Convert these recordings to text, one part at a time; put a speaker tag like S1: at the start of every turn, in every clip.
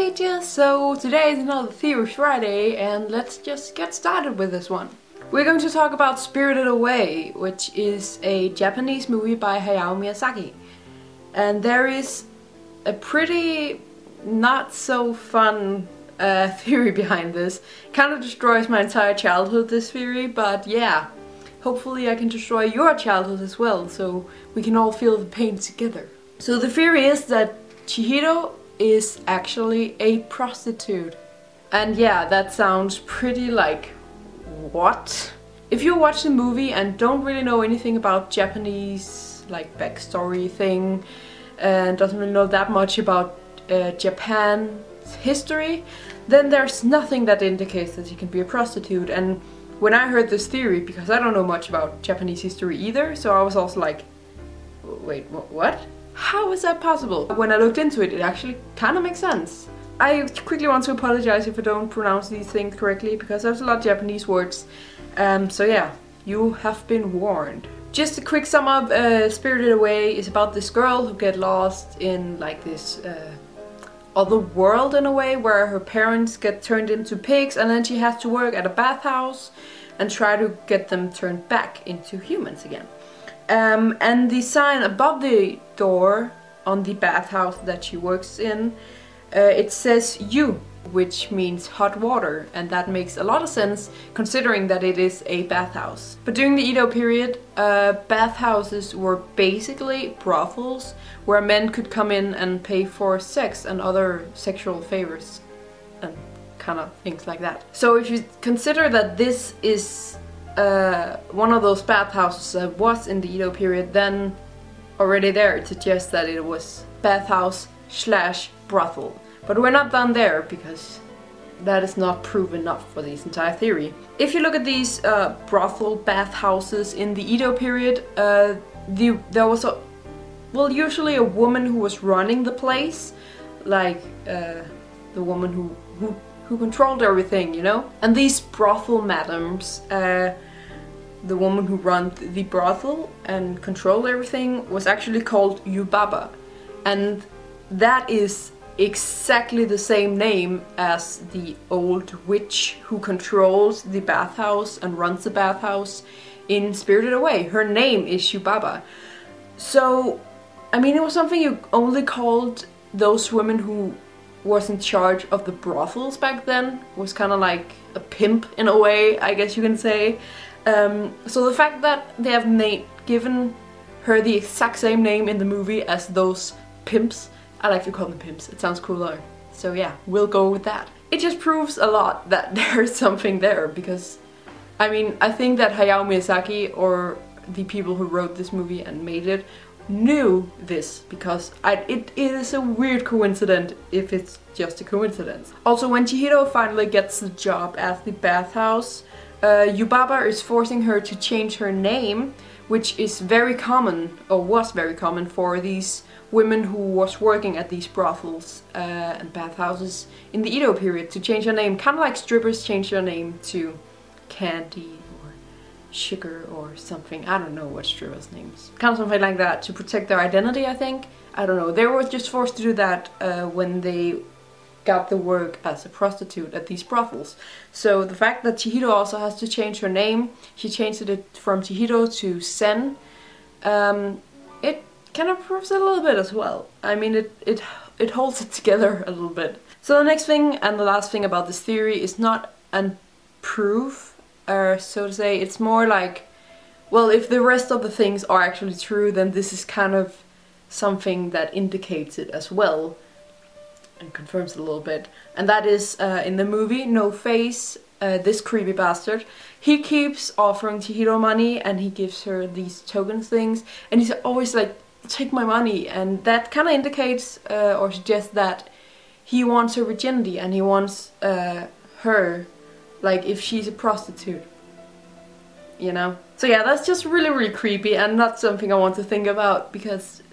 S1: Peaches! So today is another Theory Friday and let's just get started with this one. We're going to talk about Spirited Away, which is a Japanese movie by Hayao Miyazaki. And there is a pretty not so fun theory behind this. Kind of destroys my entire childhood, this theory, but yeah. Hopefully I can destroy your childhood as well, so we can all feel the pain together. So the theory is that Chihiro is actually a prostitute. And yeah, that sounds pretty like, what? If you watch the movie and don't really know anything about Japanese like backstory thing and doesn't really know that much about Japan's history, then there's nothing that indicates that you can be a prostitute. And when I heard this theory, because I don't know much about Japanese history either, so I was also like, wait, what? How is that possible? When I looked into it, it actually kind of makes sense. I quickly want to apologize if I don't pronounce these things correctly, because there's a lot of Japanese words. So yeah, you have been warned. Just a quick sum up, Spirited Away is about this girl who gets lost in like this other world in a way, where her parents get turned into pigs and then she has to work at a bathhouse and try to get them turned back into humans again. And the sign above the door on the bathhouse that she works in, it says "you", which means hot water, and that makes a lot of sense considering that it is a bathhouse. But during the Edo period, bathhouses were basically brothels where men could come in and pay for sex and other sexual favors and kind of things like that. So if you consider that this is one of those bathhouses that was in the Edo period, then already there it suggests that it was bathhouse / brothel. But we're not done there, because that is not proof enough for this entire theory. If you look at these brothel bathhouses in the Edo period, there was usually a woman who was running the place, like the woman who controlled everything, you know? And these brothel madams, the woman who ran the brothel and controlled everything, was actually called Yubaba. And that is exactly the same name as the old witch who controls the bathhouse and runs the bathhouse in Spirited Away. Her name is Yubaba. So, I mean, it was something you only called those women who was in charge of the brothels back then. It was kind of like a pimp in a way, I guess you can say. So the fact that they have given her the exact same name in the movie as those pimps, I like to call them pimps, it sounds cooler. So yeah, we'll go with that. It just proves a lot that there's something there, because I mean, I think that Hayao Miyazaki, or the people who wrote this movie and made it, knew this, because it is a weird coincidence if it's just a coincidence. Also, when Chihiro finally gets the job at the bathhouse, Yubaba is forcing her to change her name, which is very common, or was very common, for these women who was working at these brothels and bathhouses in the Edo period, to change their name, kind of like strippers change their name to Candy or Sugar or something. I don't know what strippers' names. Kind of something like that, to protect their identity, I think. I don't know. They were just forced to do that when they got the work as a prostitute at these brothels. So the fact that Chihiro also has to change her name, she changed it from Chihiro to Sen, it kind of proves it a little bit as well. I mean, it holds it together a little bit. So the next thing and the last thing about this theory is not a proof, or so to say. It's more like, well, if the rest of the things are actually true, then this is kind of something that indicates it as well and confirms it a little bit. And that is in the movie No Face, this creepy bastard, he keeps offering Chihiro money and he gives her these token things, and he's always like, take my money, and that kind of indicates or suggests that he wants her virginity, and he wants her, like, if she's a prostitute, you know? So yeah, that's just really creepy, and not something I want to think about, because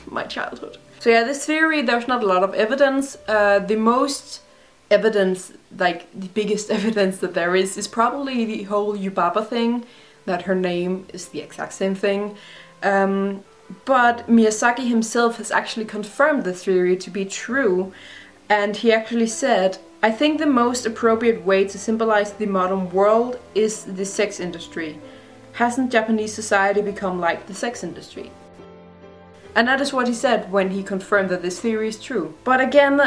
S1: my childhood. So yeah, this theory, there's not a lot of evidence. The most evidence, like the biggest evidence that there is probably the whole Yubaba thing, that her name is the exact same thing. But Miyazaki himself has actually confirmed the theory to be true, And he actually said, "I think the most appropriate way to symbolize the modern world is the sex industry. Hasn't Japanese society become like the sex industry?" And that is what he said when he confirmed that this theory is true. But again,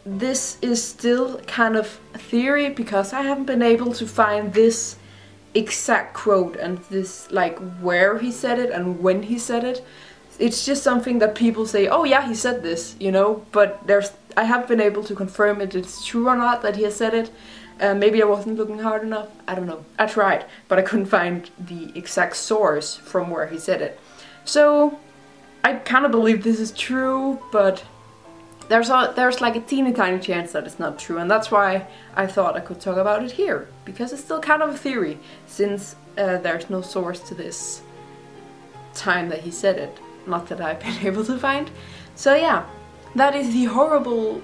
S1: this is still kind of a theory because I haven't been able to find this exact quote and this, like, where he said it and when he said it. It's just something that people say, oh yeah, he said this, you know, but I haven't been able to confirm if it's true or not that he has said it. Maybe I wasn't looking hard enough, I don't know. I tried, but I couldn't find the exact source from where he said it. So I kind of believe this is true, but there's like a teeny tiny chance that it's not true, and that's why I thought I could talk about it here, because it's still kind of a theory, since there's no source to this time that he said it. Not that I've been able to find. So yeah, that is the horrible,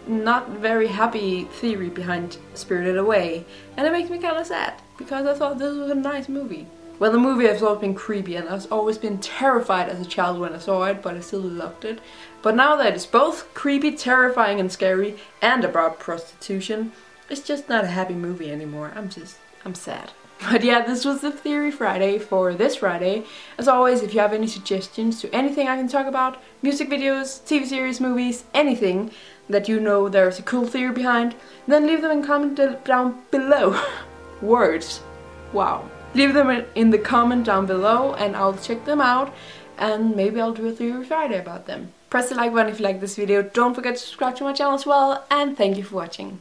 S1: not very happy theory behind Spirited Away, and it makes me kind of sad, because I thought this was a nice movie. Well, the movie has always been creepy, and I've always been terrified as a child when I saw it, but I still loved it. But now that it's both creepy, terrifying and scary, and about prostitution, it's just not a happy movie anymore. I'm sad. But yeah, this was the Theory Friday for this Friday. As always, if you have any suggestions to anything I can talk about, music videos, TV series, movies, anything that you know there's a cool theory behind, then leave them in comment down below. Words. Wow. Leave them in the comment down below and I'll check them out, and maybe I'll do a Theory Friday about them. Press the like button if you like this video, don't forget to subscribe to my channel as well, and thank you for watching.